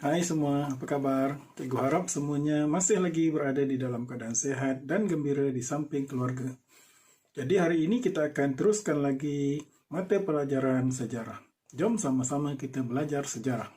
Hai semua, apa kabar? Cikgu harap semuanya masih lagi berada di dalam keadaan sehat dan gembira di samping keluarga. Jadi hari ini kita akan teruskan lagi mata pelajaran sejarah. Jom sama-sama kita belajar sejarah.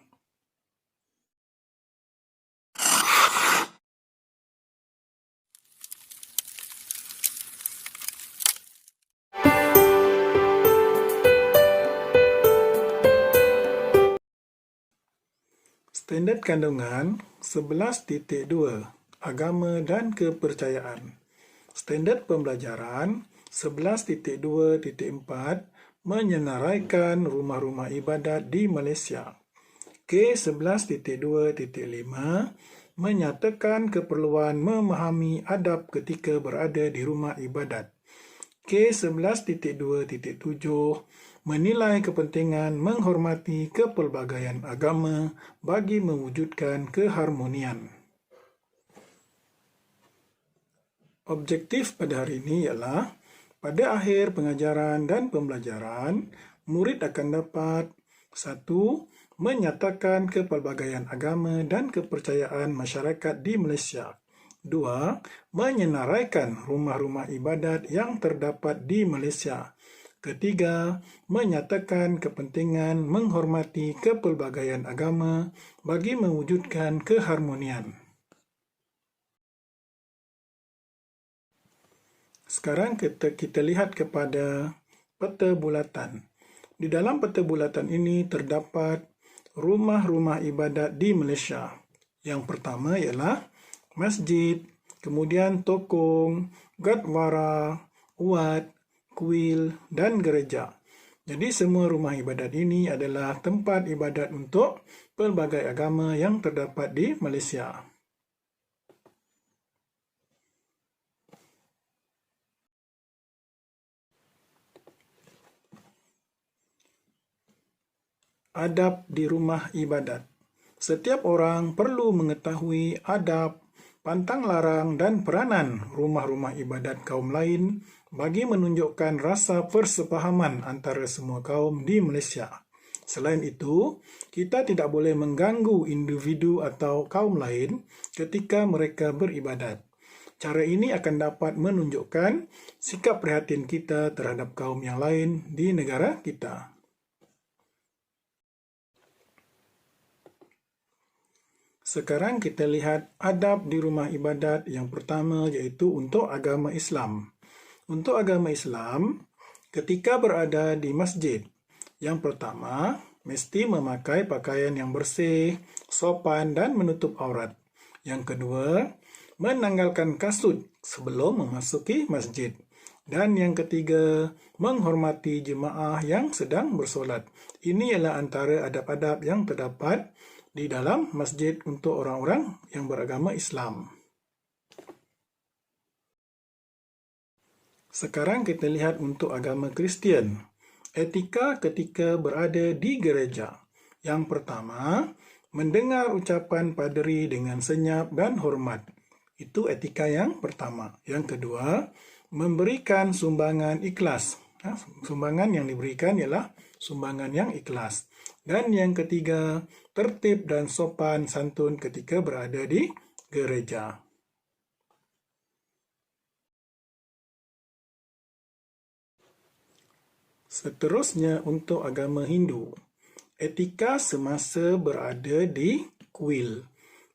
Standard kandungan 11.2 Agama dan kepercayaan. Standard pembelajaran 11.2.4 menyenaraikan rumah-rumah ibadat di Malaysia. K11.2.5 menyatakan keperluan memahami adab ketika berada di rumah ibadat. K11.2.7 menilai kepentingan menghormati kepelbagaian agama bagi mewujudkan keharmonian. Objektif pada hari ini ialah pada akhir pengajaran dan pembelajaran, murid akan dapat 1. Menyatakan kepelbagaian agama dan kepercayaan masyarakat di Malaysia. 2. Menyenaraikan rumah-rumah ibadat yang terdapat di Malaysia. Ketiga, menyatakan kepentingan menghormati kepelbagaian agama bagi mewujudkan keharmonian. Sekarang kita lihat kepada peta bulatan. Di dalam peta bulatan ini terdapat rumah-rumah ibadat di Malaysia. Yang pertama ialah masjid, kemudian tokong, gurdwara, wat, kuil, dan gereja. Jadi semua rumah ibadat ini adalah tempat ibadat untuk pelbagai agama yang terdapat di Malaysia. Adab di rumah ibadat. Setiap orang perlu mengetahui adab, pantang larang dan peranan rumah-rumah ibadat kaum lain bagi menunjukkan rasa persefahaman antara semua kaum di Malaysia. Selain itu, kita tidak boleh mengganggu individu atau kaum lain ketika mereka beribadat. Cara ini akan dapat menunjukkan sikap prihatin kita terhadap kaum yang lain di negara kita. Sekarang kita lihat adab di rumah ibadat yang pertama iaitu untuk agama Islam. Untuk agama Islam, ketika berada di masjid, yang pertama mesti memakai pakaian yang bersih, sopan dan menutup aurat. Yang kedua, menanggalkan kasut sebelum memasuki masjid. Dan yang ketiga, menghormati jemaah yang sedang bersolat. Ini ialah antara adab-adab yang terdapat di dalam masjid untuk orang-orang yang beragama Islam. Sekarang kita lihat untuk agama Kristian. Etika ketika berada di gereja. Yang pertama, mendengar ucapan paderi dengan senyap dan hormat. Itu etika yang pertama. Yang kedua, memberikan sumbangan ikhlas. Sumbangan yang diberikan ialah sumbangan yang ikhlas. Dan yang ketiga, tertib dan sopan santun ketika berada di gereja. Seterusnya untuk agama Hindu. Etika semasa berada di kuil.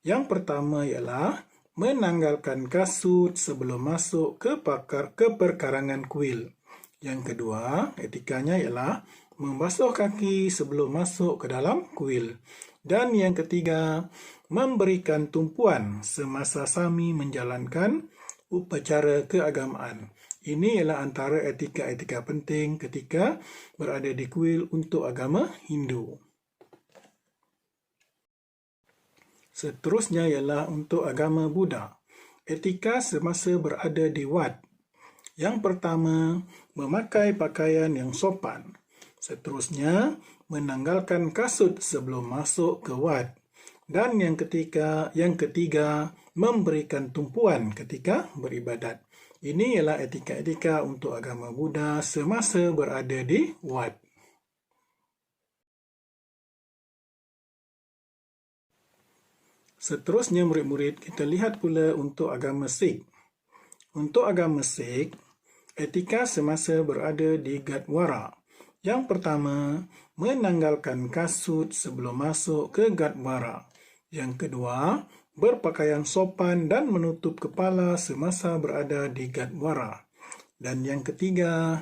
Yang pertama ialah menanggalkan kasut sebelum masuk ke perkarangan kuil. Yang kedua, etikanya ialah membasuh kaki sebelum masuk ke dalam kuil. Dan yang ketiga, memberikan tumpuan semasa sami menjalankan upacara keagamaan. Ini ialah antara etika-etika penting ketika berada di kuil untuk agama Hindu. Seterusnya ialah untuk agama Buddha. Etika semasa berada di wat. Yang pertama, memakai pakaian yang sopan. Seterusnya, menanggalkan kasut sebelum masuk ke wat. Dan yang ketiga, memberikan tumpuan ketika beribadat. Ini ialah etika-etika untuk agama Buddha semasa berada di wat. Seterusnya murid-murid, kita lihat pula untuk agama Sikh. Untuk agama Sikh, etika semasa berada di Gurdwara. Yang pertama, menanggalkan kasut sebelum masuk ke Gurdwara. Yang kedua, berpakaian sopan dan menutup kepala semasa berada di Gurdwara. Dan yang ketiga,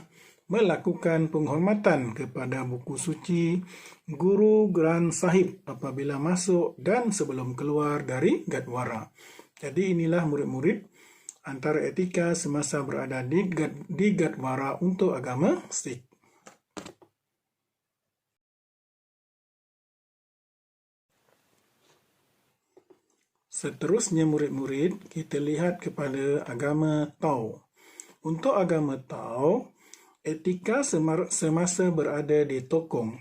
melakukan penghormatan kepada buku suci Guru Granth Sahib apabila masuk dan sebelum keluar dari Gurdwara. Jadi inilah murid-murid antara etika semasa berada di Gurdwara untuk agama Sikh. Seterusnya murid-murid, kita lihat kepada agama Tao. Untuk agama Tao, etika semasa berada di Tokong.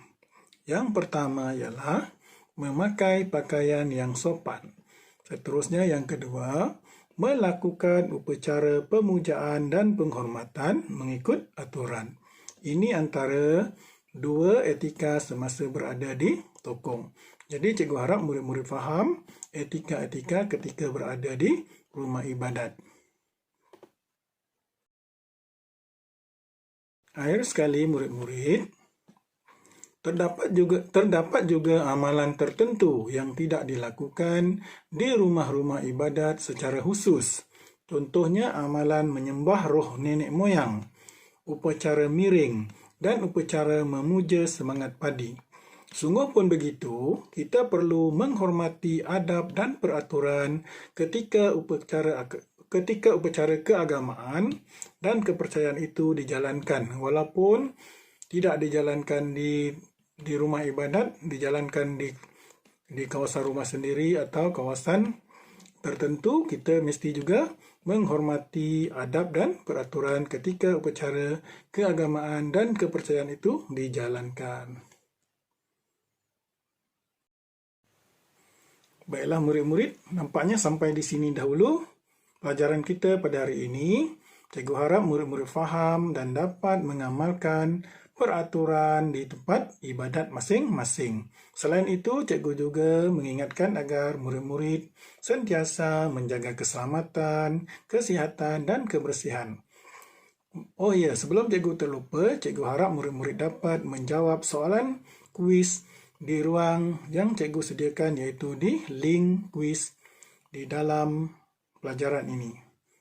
Yang pertama ialah memakai pakaian yang sopan. Seterusnya yang kedua, melakukan upacara pemujaan dan penghormatan mengikut aturan. Ini antara dua etika semasa berada di Tokong. Jadi cikgu harap murid-murid faham etika-etika ketika berada di rumah ibadat. Akhir sekali murid-murid, terdapat juga amalan tertentu yang tidak dilakukan di rumah-rumah ibadat secara khusus. Contohnya amalan menyembah roh nenek moyang, upacara miring, dan upacara memuja semangat padi. Sungguh pun begitu, kita perlu menghormati adab dan peraturan ketika upacara keagamaan dan kepercayaan itu dijalankan. Walaupun tidak dijalankan di rumah ibadat, dijalankan di kawasan rumah sendiri atau kawasan tertentu, kita mesti juga menghormati adab dan peraturan ketika upacara keagamaan dan kepercayaan itu dijalankan. Baiklah murid-murid, nampaknya sampai di sini dahulu pelajaran kita pada hari ini. Cikgu harap murid-murid faham dan dapat mengamalkan peraturan di tempat ibadat masing-masing. Selain itu, cikgu juga mengingatkan agar murid-murid sentiasa menjaga keselamatan, kesihatan, dan kebersihan. Oh ya, sebelum cikgu terlupa, cikgu harap murid-murid dapat menjawab soalan kuis di ruang yang cikgu sediakan, iaitu di link kuis di dalam pelajaran ini.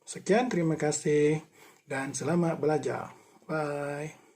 Sekian, terima kasih dan selamat belajar. Bye.